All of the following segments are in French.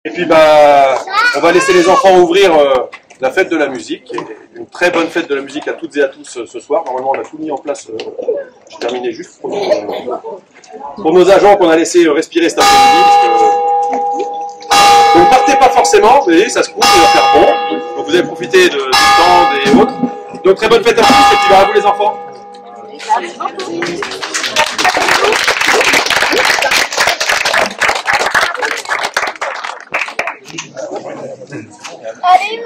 Et puis bah, on va laisser les enfants ouvrir la fête de la musique. Une très bonne fête de la musique à toutes et à tous ce soir. Normalement on a tout mis en place. Je terminais juste pour nos agents qu'on a laissé respirer cet après-midi. Donc partez pas forcément, vous voyez, ça se couvre, il va faire bon. Donc vous allez profiter du temps et autres. Donc très bonne fête à tous et puis à vous les enfants. Allez,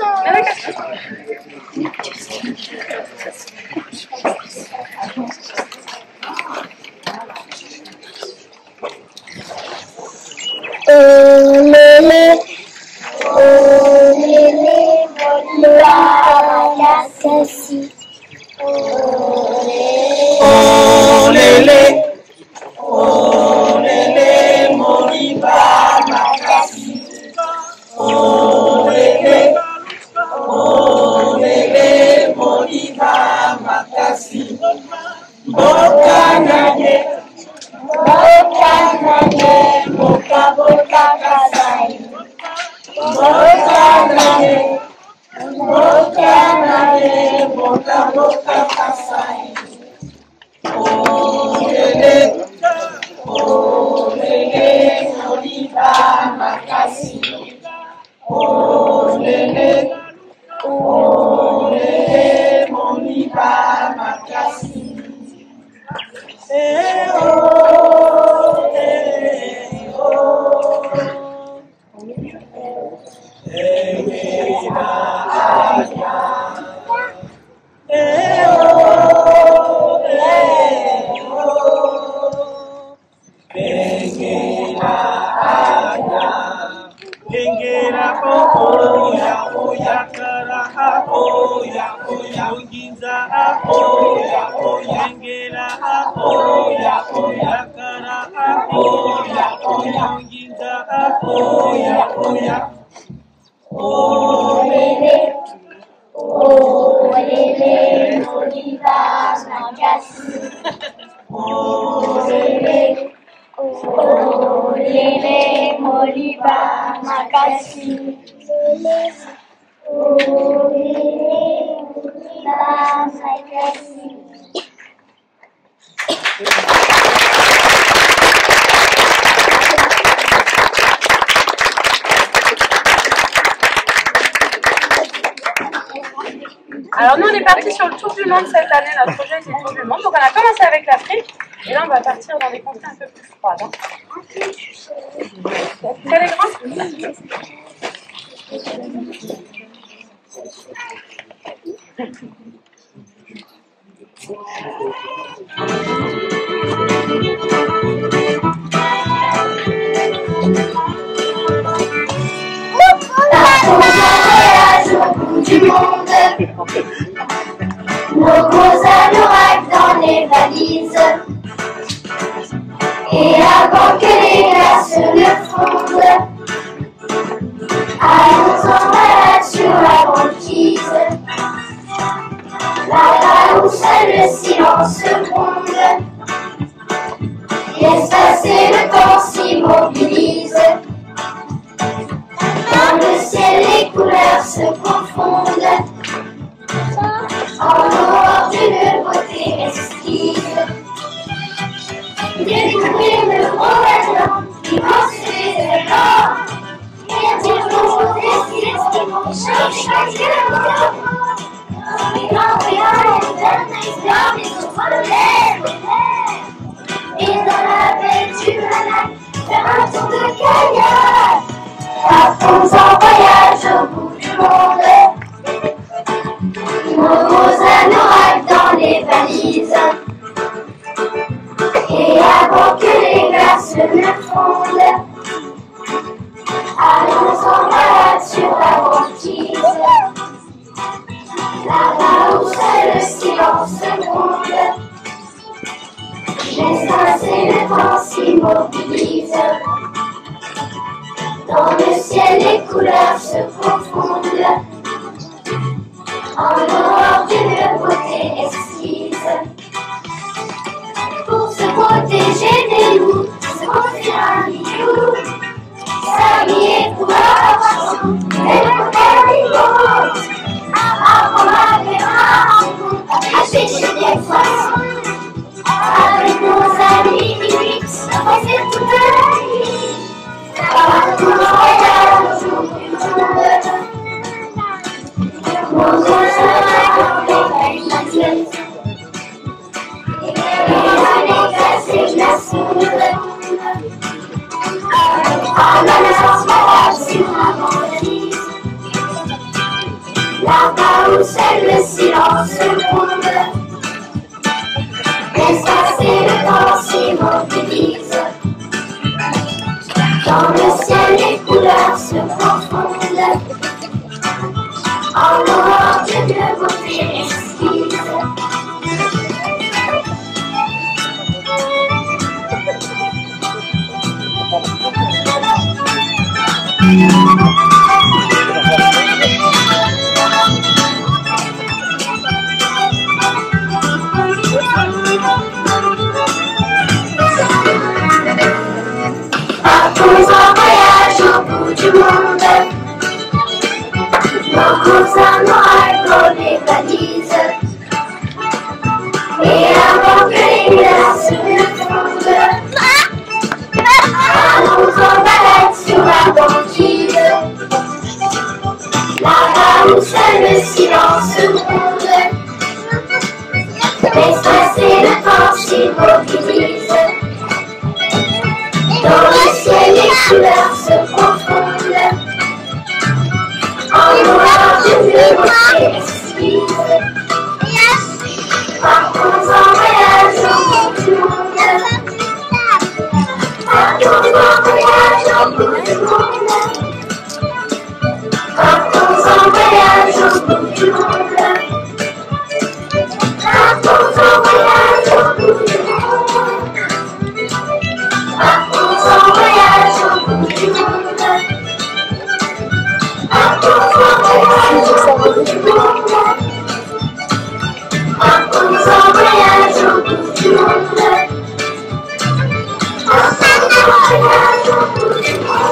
Alors nous on est parti sur le tour du monde cette année, notre projet c'est le tour du monde. Donc on a commencé avec l'Afrique et là on va partir dans des contrées un peu plus froides. Hein. Quel est grand? Du monde, nos gros anoraks dans les valises, et avant que les glaces ne fondent, allons en balade sur la banquise, là-bas où seul le silence gronde, laisse passer le temps s'immobilise. Dans le ciel, les couleurs se confondent en horreur d'une beauté exquise. Découvrir le gros bâtiment, immenser les écrans, et dire qu'on décide ce qu'ils vont chercher les grands voyages, les grands métropoles, et dans la baie du Manac, faire un tour de kayak. Partons en voyage au bout du monde, nos gros anoraks dans les valises, et avant que les glaces ne fondent, allons en balade sur la banquise, là-bas où seul le silence gronde, laisse passer le temps s'immobilise. Dans le ciel, les couleurs se confondent en horreur d'une beauté exquise. Pour se protéger des loups, se construire un igloo, s'habiller pour Dans le ciel, les couleurs se confondent. En l'aurore d'une beauté exquise. Partons en voyage au bout du monde. Nos cousins, nos alcools, les valises. Et avant que les glaces ne fondent, allons en balade sur la banquise. Là-bas où seul le silence gronde. Les stress et le temps s'immobilisent. Dans le ciel, les couleurs se confondent. En noir d'une beauté exquise. Partons en voyage au bout du monde. Partons en voyage au bout du monde. Partons en voyage au bout du monde. Partons en voyage au bout du monde. Partons en voyage au bout du monde. Partons en voyage au bout du monde. Partons en voyage au bout du monde. Partons en voyage au bout du monde.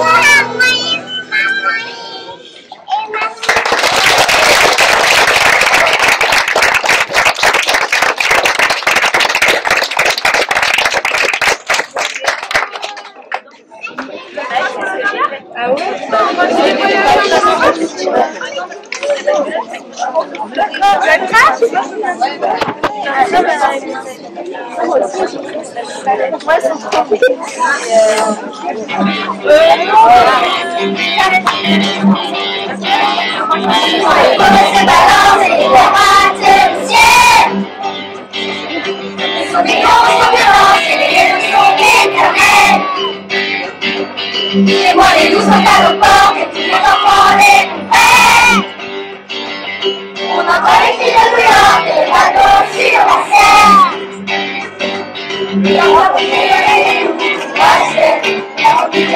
Ah ouais? Et moi les loups sont à nos portes et tous les enfants les comprennent. On entend les cris de New York et les bateaux sur la Seine. Et on voit bouger les loups, et on dit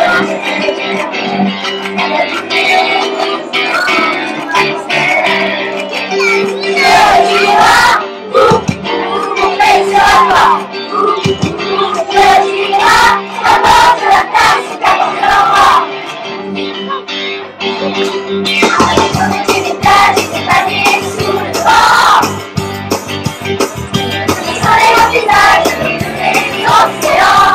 Océan.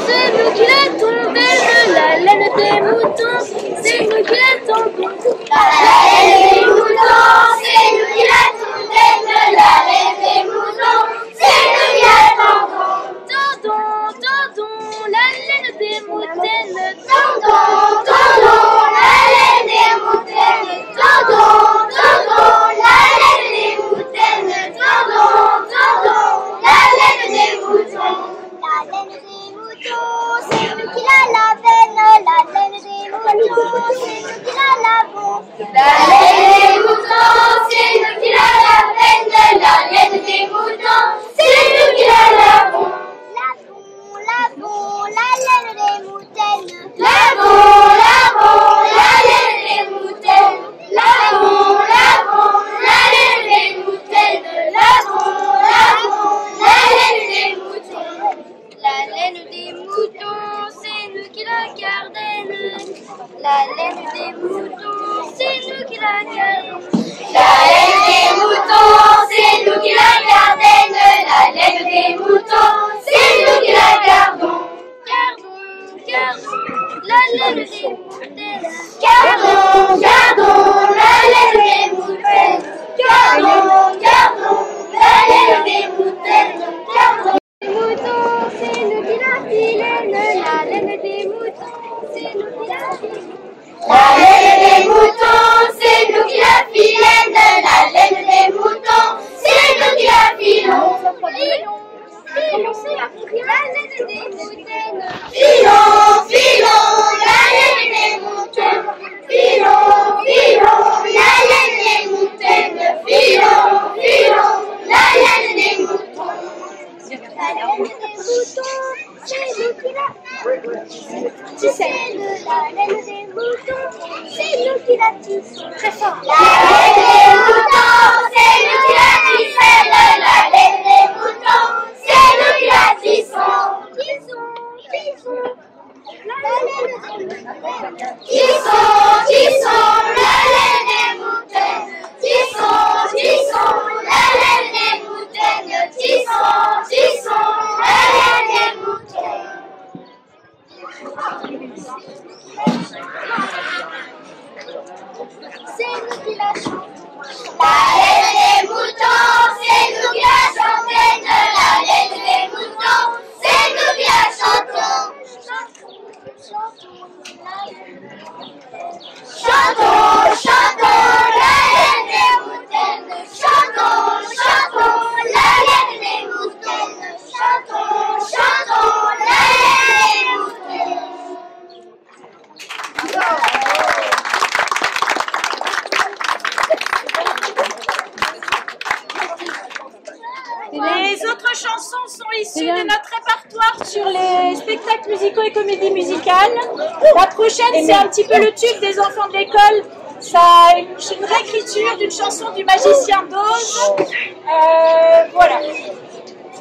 C'est nous qui l'a tombé de la laine des moutons, c'est nous qui l'a tombé de la laine des moutons, c'est nous qui l'a tombé de la laine des moutons, c'est nous qui l'a tombé. Tendons, tendons, la laine des moutaines, tendons, tendons, la laine des moutaines, tendons, tendons, la laine des moutaines, tendons, tendons, la laine des moutons. La laine des moutons, c'est nous qui la lavons. La laine des moutons, c'est nous qui la lavons. La laine des moutons, c'est nous qui la lavons. La laine des moutons, c'est nous qui la lavons. Lavons, lavons, la laine des moutaines. Lavons, lavons, la laine des moutaines. Lavons, lavons, la laine des moutaines. Lavons, lavons, la laine des moutons. La laine des moutons, c'est nous qui la gardons. La laine des moutons, c'est nous qui la gardons. La laine des moutons, c'est nous qui la gardons. La laine des moutons, c'est nous qui la gardons. Gardons, gardons, la laine des moutons. Gardons, gardons, la laine des moutons. Gardons, gardons, la laine des moutons. Gardons. Les moutons, c'est nous qui la filons. La laine des moutons, c'est nous qui la filons. La laine des moutons, c'est nous qui la filons. La laine des moutons, c'est nous qui la filons. Filons, c'est la laine des moutons. Filons, filons, la laine des moutons. Filons, filons, la laine des moutons. Filons, filons, la laine des moutons. La laine des moutons, c'est nous qui la tissons. La laine des moutons, c'est nous qui la tissons. Très fort. La laine des moutons, c'est nous qui la tissons. La laine des moutons, c'est nous qui la tissons. Tissons, tissons. La laine des moutons. Tissons, tissons, la laine des moutons. Tissons, tissons, la laine des moutons. Tissons, tissons, la laine des moutons. C'est nous qui la chantons. La laine des moutons, c'est nous qui la chantons. La laine des moutons, c'est nous qui la chantons. Chantons, chantons, la laine des moutons. Chantons, chantons, la laine des moutons. Chantons, chantons, la laine des moutons. Les autres chansons sont issues de notre répertoire sur les spectacles musicaux et comédies musicales. La prochaine, c'est un petit peu le tube des enfants de l'école. Ça, une réécriture d'une chanson du Magicien d'Oz. Voilà.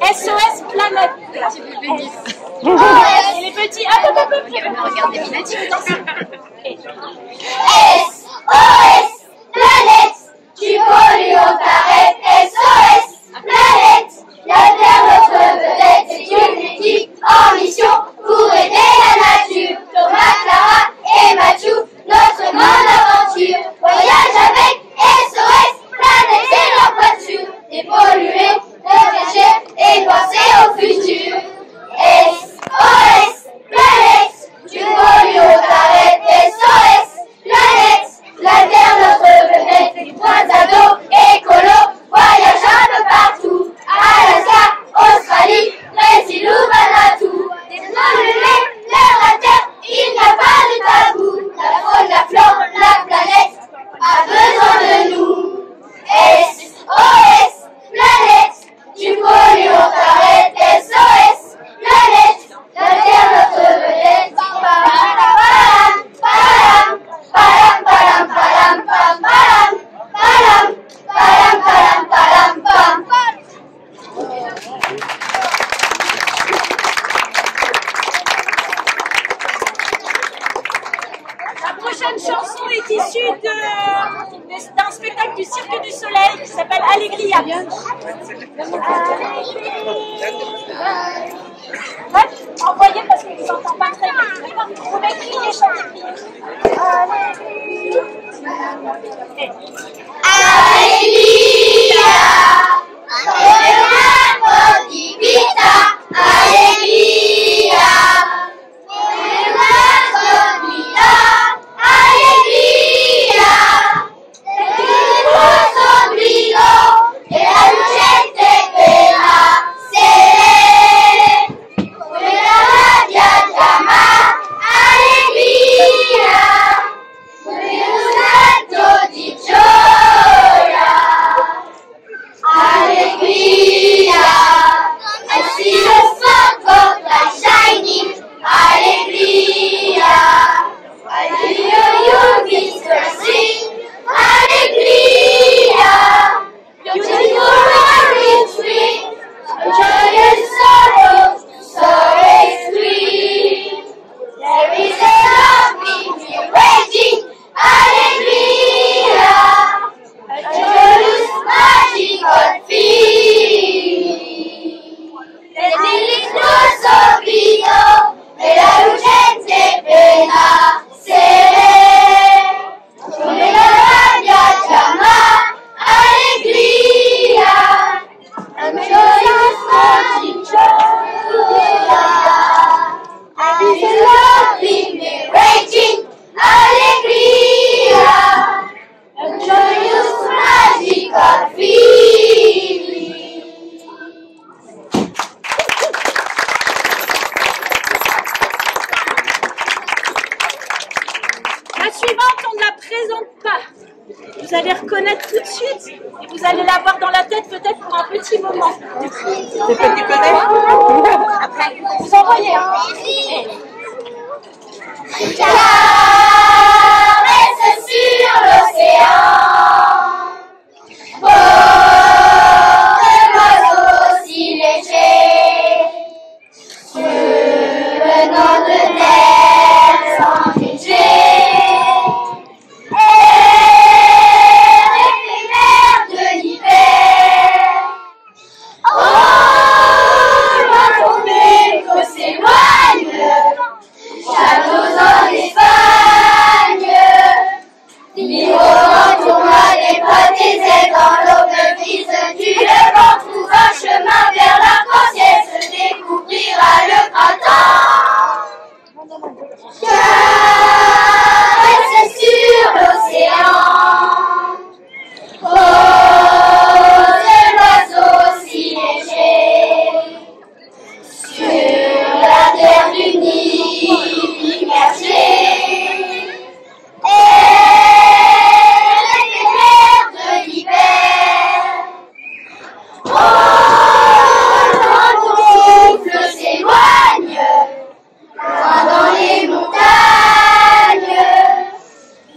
SOS Planète. Et les petits. Regardez, SOS Planète, tu pollues, on t'arrête. SOS Planète, la Terre, notre vedette, c'est une équipe en mission pour aider la nature. Thomas, Clara et Mathieu, notre grande aventure. Voyage avec SOS Planète, c'est leur voiture. Dépolluer le déchet et penser au futur. SOS Planète, tu pollues, on t'arrête. SOS Planète. prochaine chanson est issue d'un spectacle du Cirque du Soleil qui s'appelle Allegria. Envoyez parce qu'ils n'entendent pas très bien. Vous pouvez crier, chanter, crier. Allegria, vita, allegria, allegria, sombrío e la lucente pena se quella rabbia chiama allegria, un atto di gioia, allegria, I see the sun go like shining, allegria, I hear your whisper sing, allegria, beautiful roaring spring, joy and sorrow, sorrow is sweet. There is a love in you waiting, allegria, a joyous magical feeling. Del lindo sorriso e la lucente pena se come la rabbia chiama allegria, a joyous magic joy. There is a love in me raging, allegria, a joyous magical feeling. La suivante, on ne la présente pas. Vous allez reconnaître tout de suite et vous allez la voir dans la tête peut-être pour un petit moment. C'est toi qui connais? Après, vous envoyez. Caresse sur l'océan, beau oiseau si léger, venant de terre sans budget, air éphémère de l'hiver. Oh, loin ton écho s'éloigne, châteaux en Espagne, l'hiver tourna les bras des ailes dans l'aube grise du levant, trouve un chemin vers l'arc-en-ciel, se découvrira le printemps. Caresse sur l'océan, pose l'oiseau si léger, sur la terre du Nil immergée, air éphémère de l'hiver. Oh, loin ton souffle s'éloigne, loin dans les montagnes,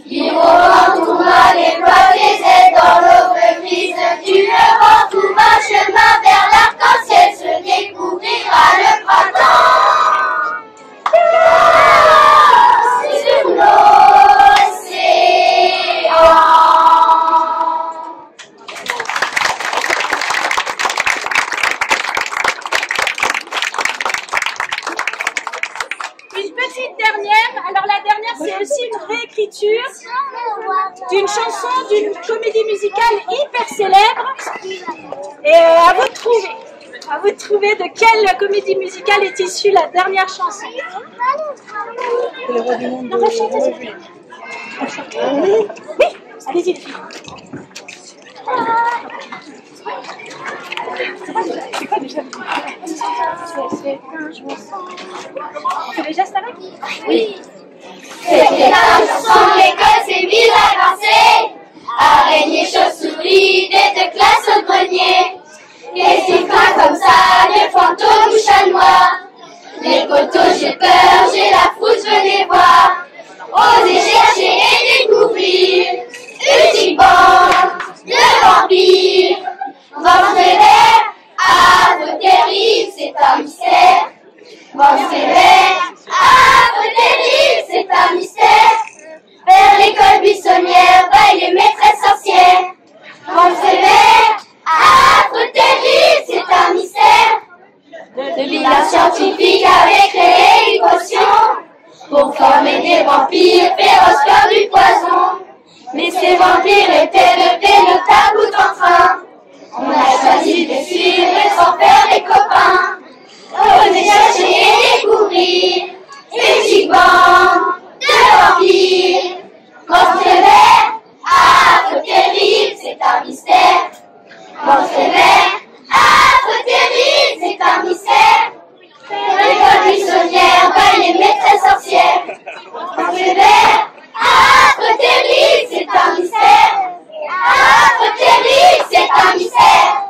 l'hirondelle tourna les bras des ailes dans l'aube grise du levant, trouve un chemin vers l'arc-en-ciel, se découvrira le printemps. Sur l'océan. Une petite dernière. Alors la dernière, c'est aussi une réécriture d'une chanson d'une comédie musicale hyper célèbre. Et à vous de trouver. À vous de trouver de quelle comédie musicale est issue la dernière chanson. On va chanter, s'il vous plaît. Oui, allez-y les filles. C'est quoi déjà? C'est les gestes avec? Oui. C'était la chanson de l'école s'est mise à danser. Araignées, chauves-souris, des deux classes au grenier. Et c'est pas comme ça, les fantômes ou chats noirs. Les poteaux, j'ai peur, j'ai la frousse, venez voir. Osez chercher et découvrir une petite bande de vampires. Votre réveil, ah, vos terribles, c'est un mystère. Votre réveil, ah, vos terribles, c'est un mystère. faire du poison. Mais ces vampires étaient de véritables enfants. On a choisi de suivre sans faire des copains. Oser chercher et découvrir ces petites bandes de vampires. Monstre vert, affreux terrible, c'est un mystère. Monstre vert, affreux terrible, c'est un mystère. L'école buissonnière, bail et maîtresse sorcière. Monstre vert, affreux terrible, c'est un mystère. Affreux terrible, c'est un mystère.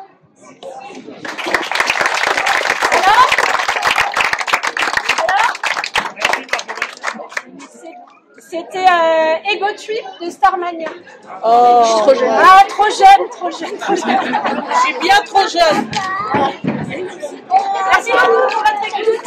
C'était Ego Trip de Starmania. Oh, je suis trop jeune. Ah, trop jeune. Je suis bien trop jeune. Merci beaucoup pour votre écoute.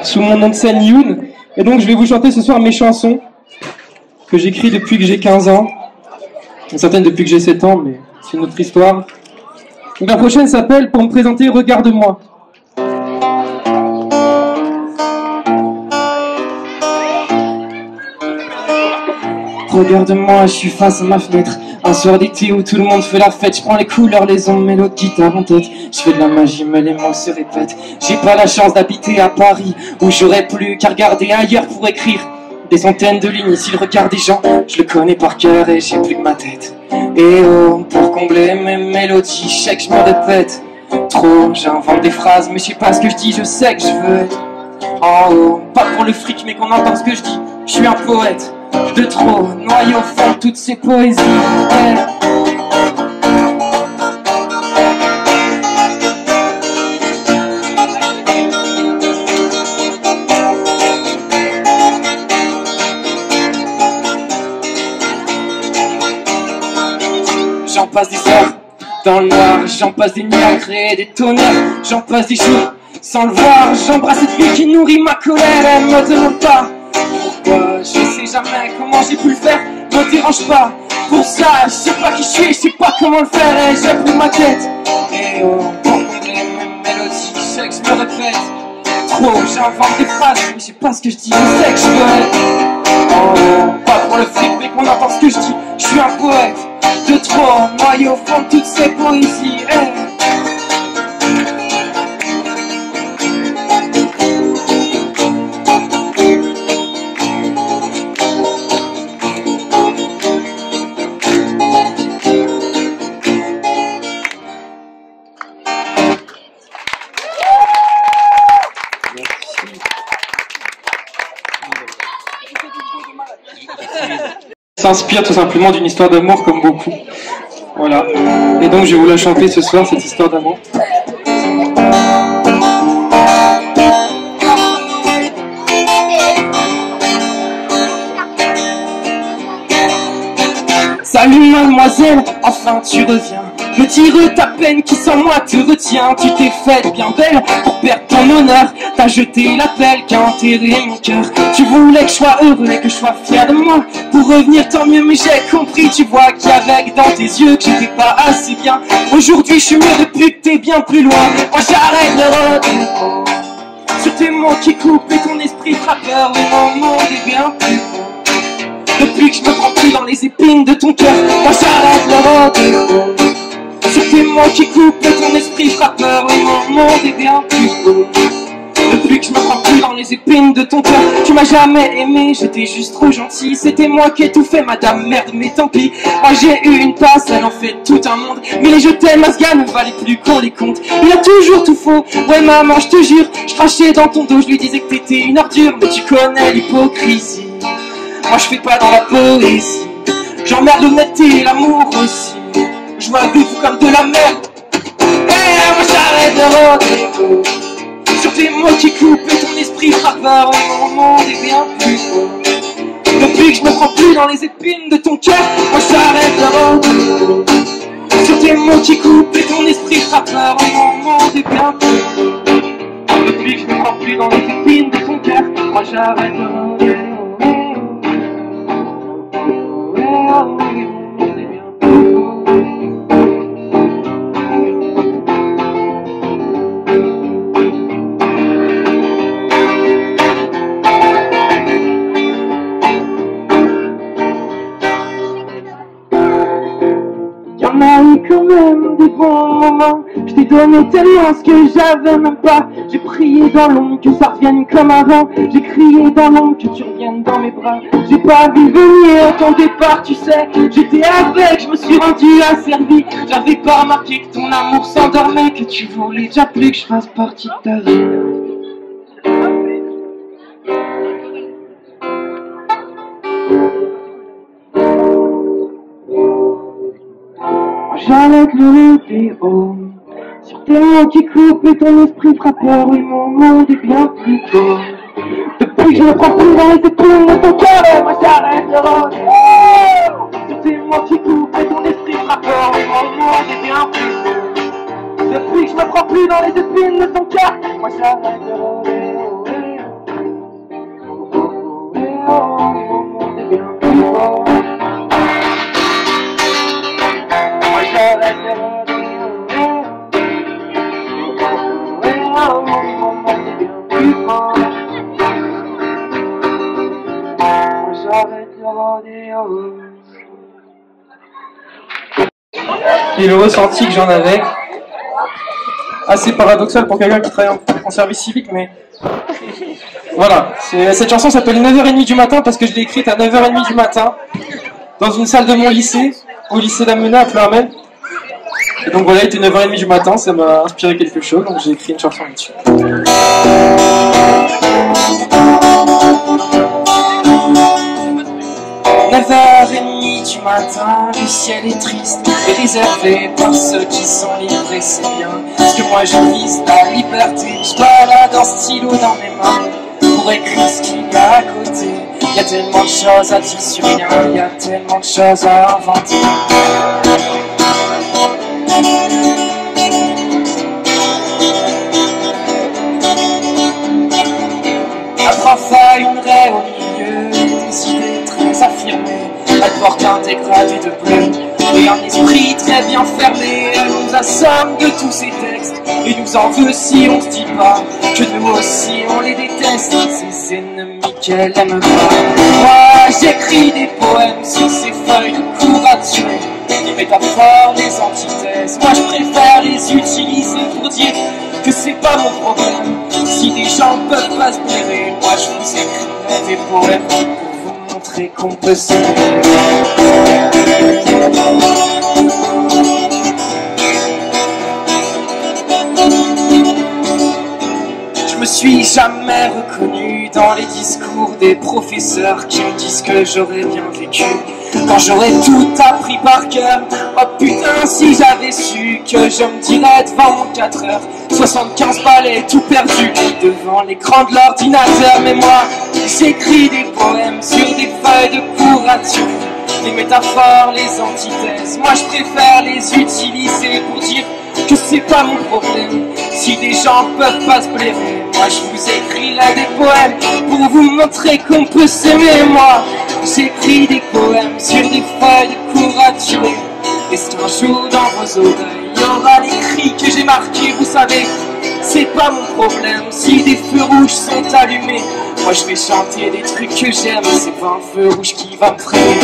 Sous mon nom de scène Youn, et donc je vais vous chanter ce soir mes chansons que j'écris depuis que j'ai 15 ans, certaines depuis que j'ai 7 ans, mais c'est une autre histoire. Donc la prochaine s'appelle, pour me présenter, Regarde-moi. Regarde-moi, je suis face à ma fenêtre. Un soir d'été où tout le monde fait la fête. Je prends les couleurs, les ondes, mélodies, guitare en tête. Je fais de la magie, mais les mots se répètent. J'ai pas la chance d'habiter à Paris, où j'aurais plus qu'à regarder ailleurs pour écrire des centaines de lignes. Ici le regard des gens, je le connais par cœur et j'ai plus que ma tête. Et oh, pour combler mes mélodies, je sais que je me répète trop. J'invente des phrases, mais je sais pas ce que je dis. Je sais que je veux être en haut, pas pour le fric, mais qu'on entende ce que je dis. Je suis un poète de trop, noyé au fond de toutes ces poésies. J'en passe des heures dans le noir, j'en passe des nuits à créer des tonnerres, j'en passe des jours sans le voir. J'embrasse cette vie qui nourrit ma colère. Elle me demande pas pourquoi, je sais jamais comment j'ai pu le faire. Me dérange pas, pour ça je sais pas qui je suis, je sais pas comment le faire. Et j'ai pris ma tête. Et oh, pour combler mes mélodies, je sais que je me répète trop. J'invente des phrases, mais je sais pas ce que je dis. Je sais que je veux être oh, pas pour le fric, mais qu'on entend ce que je dis. Je suis un poète de trop, noyé au fond de toutes ces poésies. S'inspire tout simplement d'une histoire d'amour comme beaucoup. Voilà. Et donc je vais vous la chanter ce soir, cette histoire d'amour. Salut mademoiselle, enfin tu reviens me dire ta peine qui sans moi te retient. Tu t'es faite bien belle pour perdre ton honneur. T'as jeté l'appel qui a enterré mon cœur. Tu voulais que je sois heureux et que je sois fier de moi. Pour revenir tant mieux mais j'ai compris. Tu vois qu'il y avait dans tes yeux que j'étais pas assez bien. Aujourd'hui je suis mieux depuis que t'es bien plus loin. Moi j'arrête le rendez-vous sur tes mots qui coupent et ton esprit frappeur. Oui mon monde est bien plus beau depuis que je me prends plus dans les épines de ton cœur. Moi j'arrête le rendez-vous sur tes mots qui coupent et ton esprit frappeur. Oui mon monde est bien plus beau depuis que je me prends plus dans les épines de ton cœur. Tu m'as jamais aimé, j'étais juste trop gentil. C'était moi qui ai tout fait, madame, merde, mais tant pis. Moi j'ai eu une passe, elle en fait tout un monde. Mais les je t'aime, à ce gars ne valait plus qu'on les compte. Il a toujours tout faux, ouais maman, je te jure. Je crachais dans ton dos, je lui disais que t'étais une ordure. Mais tu connais l'hypocrisie, moi je fais pas dans la poésie. J'emmerde l'honnêteté et l'amour aussi. Je vois vous comme de la merde. Moi j'arrête de rendez-vous sur tes mots qui coupent et ton esprit frappeur. Et mon monde est bien plus beau depuis que je me prends plus dans les épines de ton cœur. Moi j'arrête de rendez-vous sur tes mots qui coupent et ton esprit frappeur. Et mon monde est bien plus beau depuis que je me prends plus dans les épines de ton cœur. Moi j'arrête de rendez-vous. Y'en a eu quand même des bons moments. Je t'ai donné tellement ce que j'avais même pas. J'ai prié dans l'ombre que ça revienne comme avant. J'ai crié dans l'ombre que tu reviennes dans mes bras. J'ai pas vu venir ton départ, tu sais. J'étais avec, je me suis rendu asservi. J'avais pas remarqué que ton amour s'endormait, que tu voulais déjà plus que je fasse partie de ta vie. J'arrête le vidéo sur tes mots qui coupent et ton esprit frappeur. Oui mon monde est bien plus beau depuis que je me prends plus dans les épaules de ton cœur. Moi j'arrête le rendez-vous sur tes mots qui coupent et ton esprit frappeur. Oui mon monde est bien plus beau depuis que je me prends plus dans les épines de ton cœur. Moi j'arrête le rendez-vous. Mon monde est bien plus beau. Et le ressenti que j'en avais, assez paradoxal pour quelqu'un qui travaille en service civique, mais voilà. Cette chanson s'appelle 9h30 du matin parce que je l'ai écrite à 9h30 du matin dans une salle de mon lycée, au lycée d'Amenat à Pleurmel. Et donc voilà, il était 9h30 du matin, ça m'a inspiré quelque chose, donc j'ai écrit une chanson là-dessus. 9h30 du matin, le ciel est triste et réservé par ceux qui sont livrés, c'est bien. Parce que moi je vise la liberté, je balade un stylo dans mes mains pour écrire ce qu'il y a à côté. Il y a tellement de choses à dire sur rien, il y a tellement de choses à inventer. La prof a une raie au milieu, des idées très affirmées. Elle porte un dégradé de bleu et un esprit très bien fermé. Elle nous assomme de tous ces textes et nous en veut si on se dit pas que nous aussi on les déteste, ces ennemis qu'elle aime pas. Moi j'écris des poèmes sur ces feuilles de couverture, les métaphores, les antithèses. Moi je préfère les utiliser pour dire que c'est pas mon problème. Si des gens peuvent pas se blairer, moi je vous écrirai des poèmes pour vous montrer qu'on peut s'aimer. Je me suis jamais reconnu dans les discours des professeurs qui me disent que j'aurais bien vécu quand j'aurais tout appris par cœur. Oh putain, si j'avais su que je me dirais devant mon 4h 75 balais tout perdu devant l'écran de l'ordinateur. Mais moi j'écris des poèmes sur des feuilles de couverture, les métaphores, les antithèses. Moi je préfère les utiliser pour dire que c'est pas mon problème. Si des gens peuvent pas se blairer, moi je vous écris là des poèmes pour vous montrer qu'on peut s'aimer. Moi j'écris des poèmes sur des feuilles de couraturées. Et c'est un jour dans vos oreilles, il y aura les cris que j'ai marqués. Vous savez, c'est pas mon problème si des feux rouges sont allumés. Moi je vais chanter des trucs que j'aime, c'est pas un feu rouge qui va me freiner.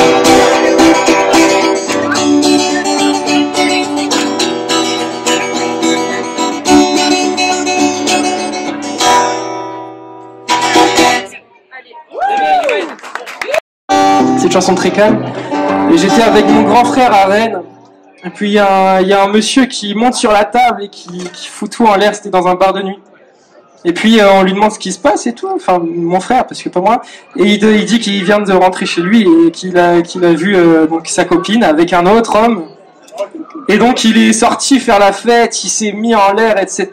C'est une chanson très calme. Et j'étais avec mon grand frère à Rennes. Et puis il y a un monsieur qui monte sur la table et qui fout tout en l'air. C'était dans un bar de nuit. Et puis on lui demande ce qui se passe et tout. Enfin mon frère, parce que pas moi. Et il dit qu'il vient de rentrer chez lui et qu'il a vu donc sa copine avec un autre homme. Et donc il est sorti faire la fête. Il s'est mis en l'air, etc.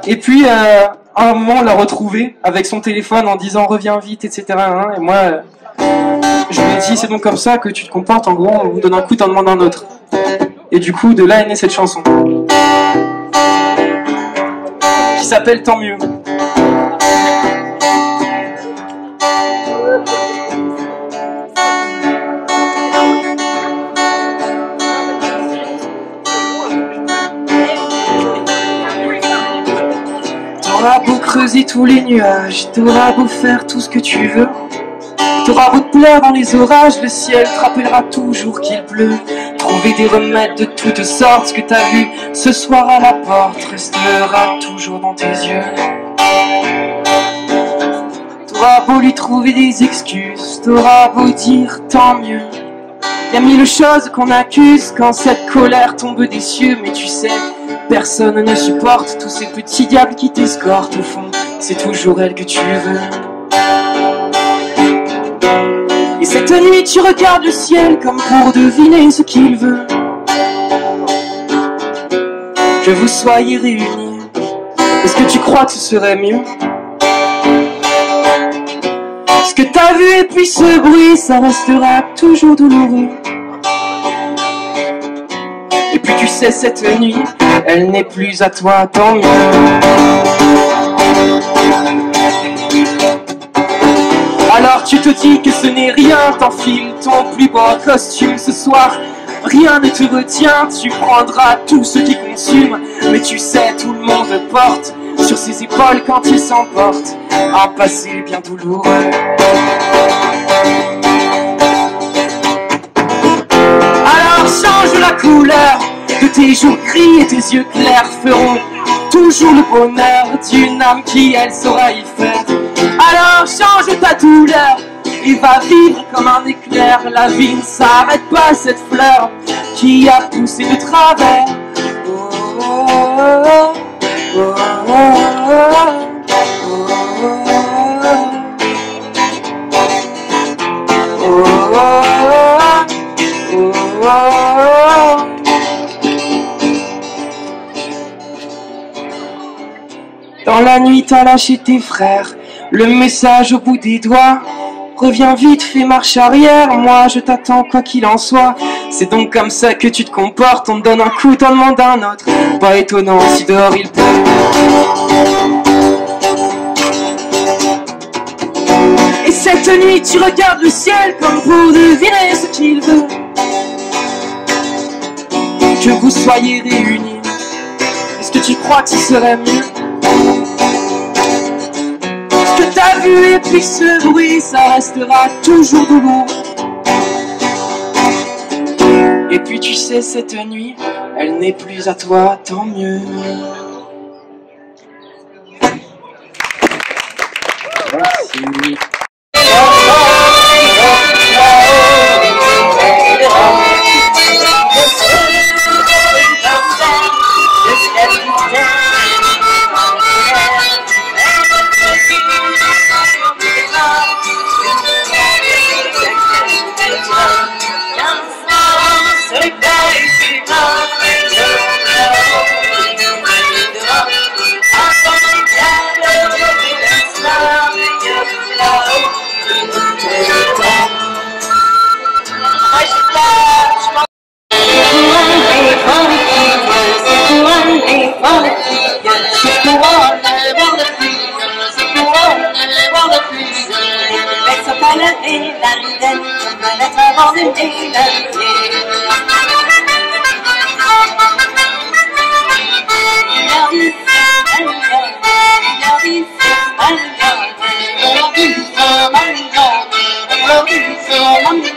Et puis à un moment on l'a retrouvé avec son téléphone en disant reviens vite, etc. Et moi je lui ai dit c'est donc comme ça que tu te comportes. En gros on vous donne un coup, t'en demandes un autre. Et du coup de là est née cette chanson qui s'appelle Tant mieux. T'auras beau creuser tous les nuages, t'auras beau faire tout ce que tu veux, t'auras beau te plaire dans les orages, le ciel te rappellera toujours qu'il pleut. Trouver des remèdes de toutes sortes, ce que t'as vu ce soir à la porte restera toujours dans tes yeux. T'auras beau lui trouver des excuses, t'auras beau dire tant mieux. Y'a mille choses qu'on accuse quand cette colère tombe des cieux. Mais tu sais, personne ne supporte tous ces petits diables qui t'escortent. Au fond, c'est toujours elle que tu veux. Et cette nuit tu regardes le ciel comme pour deviner ce qu'il veut. Que vous soyez réunis, est-ce que tu crois que ce serait mieux? Ce que t'as vu et puis ce bruit, ça restera toujours douloureux. Et puis tu sais, cette nuit, elle n'est plus à toi, tant mieux. Alors tu te dis que ce n'est rien, t'enfiles ton plus beau costume ce soir. Rien ne te retient, tu prendras tout ce qui consume. Mais tu sais, tout le monde porte sur ses épaules quand il s'emporte un passé bien douloureux. Alors change la couleur de tes jours gris et tes yeux clairs feront toujours le bonheur d'une âme qui elle saura y faire. Alors change ta douleur et va vivre comme un éclair. La vie ne s'arrête pas, cette fleur qui a poussé de travers. Oh, oh, oh, oh, dans la nuit t'as lâché tes frères, le message au bout des doigts. Reviens vite, fais marche arrière, moi je t'attends quoi qu'il en soit. C'est donc comme ça que tu te comportes, on te donne un coup, t'en demandes un autre. Pas étonnant si dehors il pleut. Et cette nuit tu regardes le ciel comme pour deviner ce qu'il veut. Que vous soyez réunis, est-ce que tu crois que ce serait mieux? Ce que t'as vu et puis ce bruit, ça restera toujours douloureux. Et puis tu sais, cette nuit, elle n'est plus à toi, tant mieux. Merci. d'aimer la ridaine, peut-être avant d'aimer la ridaine. Il leur dit c'est Maria, il leur dit c'est Maria, il leur dit c'est Maria, il leur dit c'est Maria.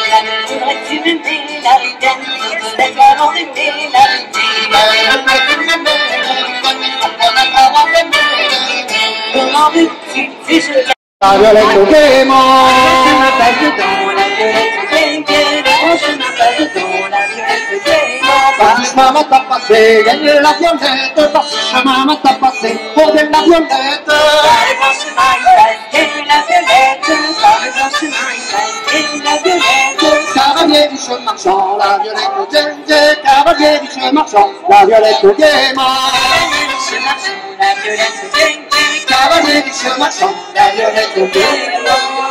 La voudrais-tu aimer la ridaine, peut-être avant d'aimer la ridaine. Comment veux-tu que je gagne la violette au gaiement? Je m'appelle dedans la violette au gaiement. Je m'appelle dedans la violette au gaiement. Par le chemin t'as passé, gagne la violette. Par ce chemin t'as passé, pour gagne la violette. Par le grand chemin il passe, gagne la violette. Par le grand chemin il passe, gagne la violette. Cavalier du chemin marchand, la violette au gaiement. Cavalier du chemin marchand, la violette au gaiement. Cavalier du chemin marchand, la violette au gaiement. Cavalier du chemin marchand, la violette au gaiement.